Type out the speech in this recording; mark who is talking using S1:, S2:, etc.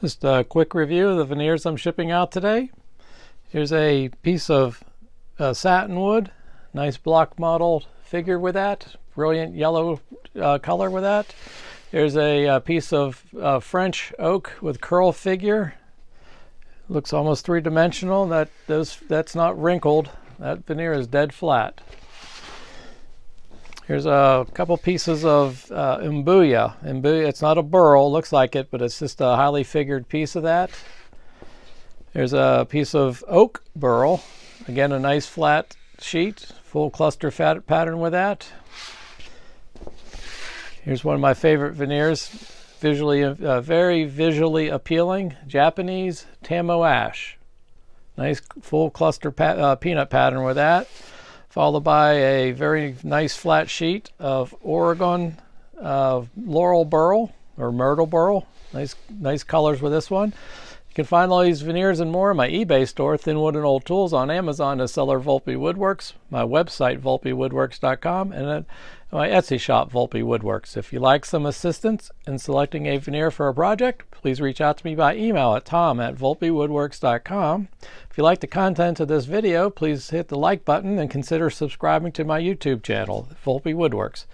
S1: Just a quick review of the veneers I'm shipping out today. Here's a piece of satin wood, nice block model figure with that, brilliant yellow color with that. Here's a piece of French oak with curl figure. Looks almost three-dimensional. That's not wrinkled. That veneer is dead flat. Here's a couple pieces of imbuya. It's not a burl, looks like it, but it's just a highly figured piece of that. There's a piece of oak burl. Again, a nice flat sheet, full cluster pattern with that. Here's one of my favorite veneers, very visually appealing, Japanese Tamo ash. Nice full cluster peanut pattern with that. Followed by a very nice flat sheet of Oregon laurel burl or myrtle burl. Nice colors with this one. You can find all these veneers and more in my eBay store, ThinWoodandOldTools, on Amazon as seller Volpe Woodworks, my website VolpeWoodworks.com, and at my Etsy shop VolpeWoodworks. If you like some assistance in selecting a veneer for a project, please reach out to me by email at tom@VolpeWoodworks.com. If you like the content of this video, please hit the like button and consider subscribing to my YouTube channel, Volpe Woodworks.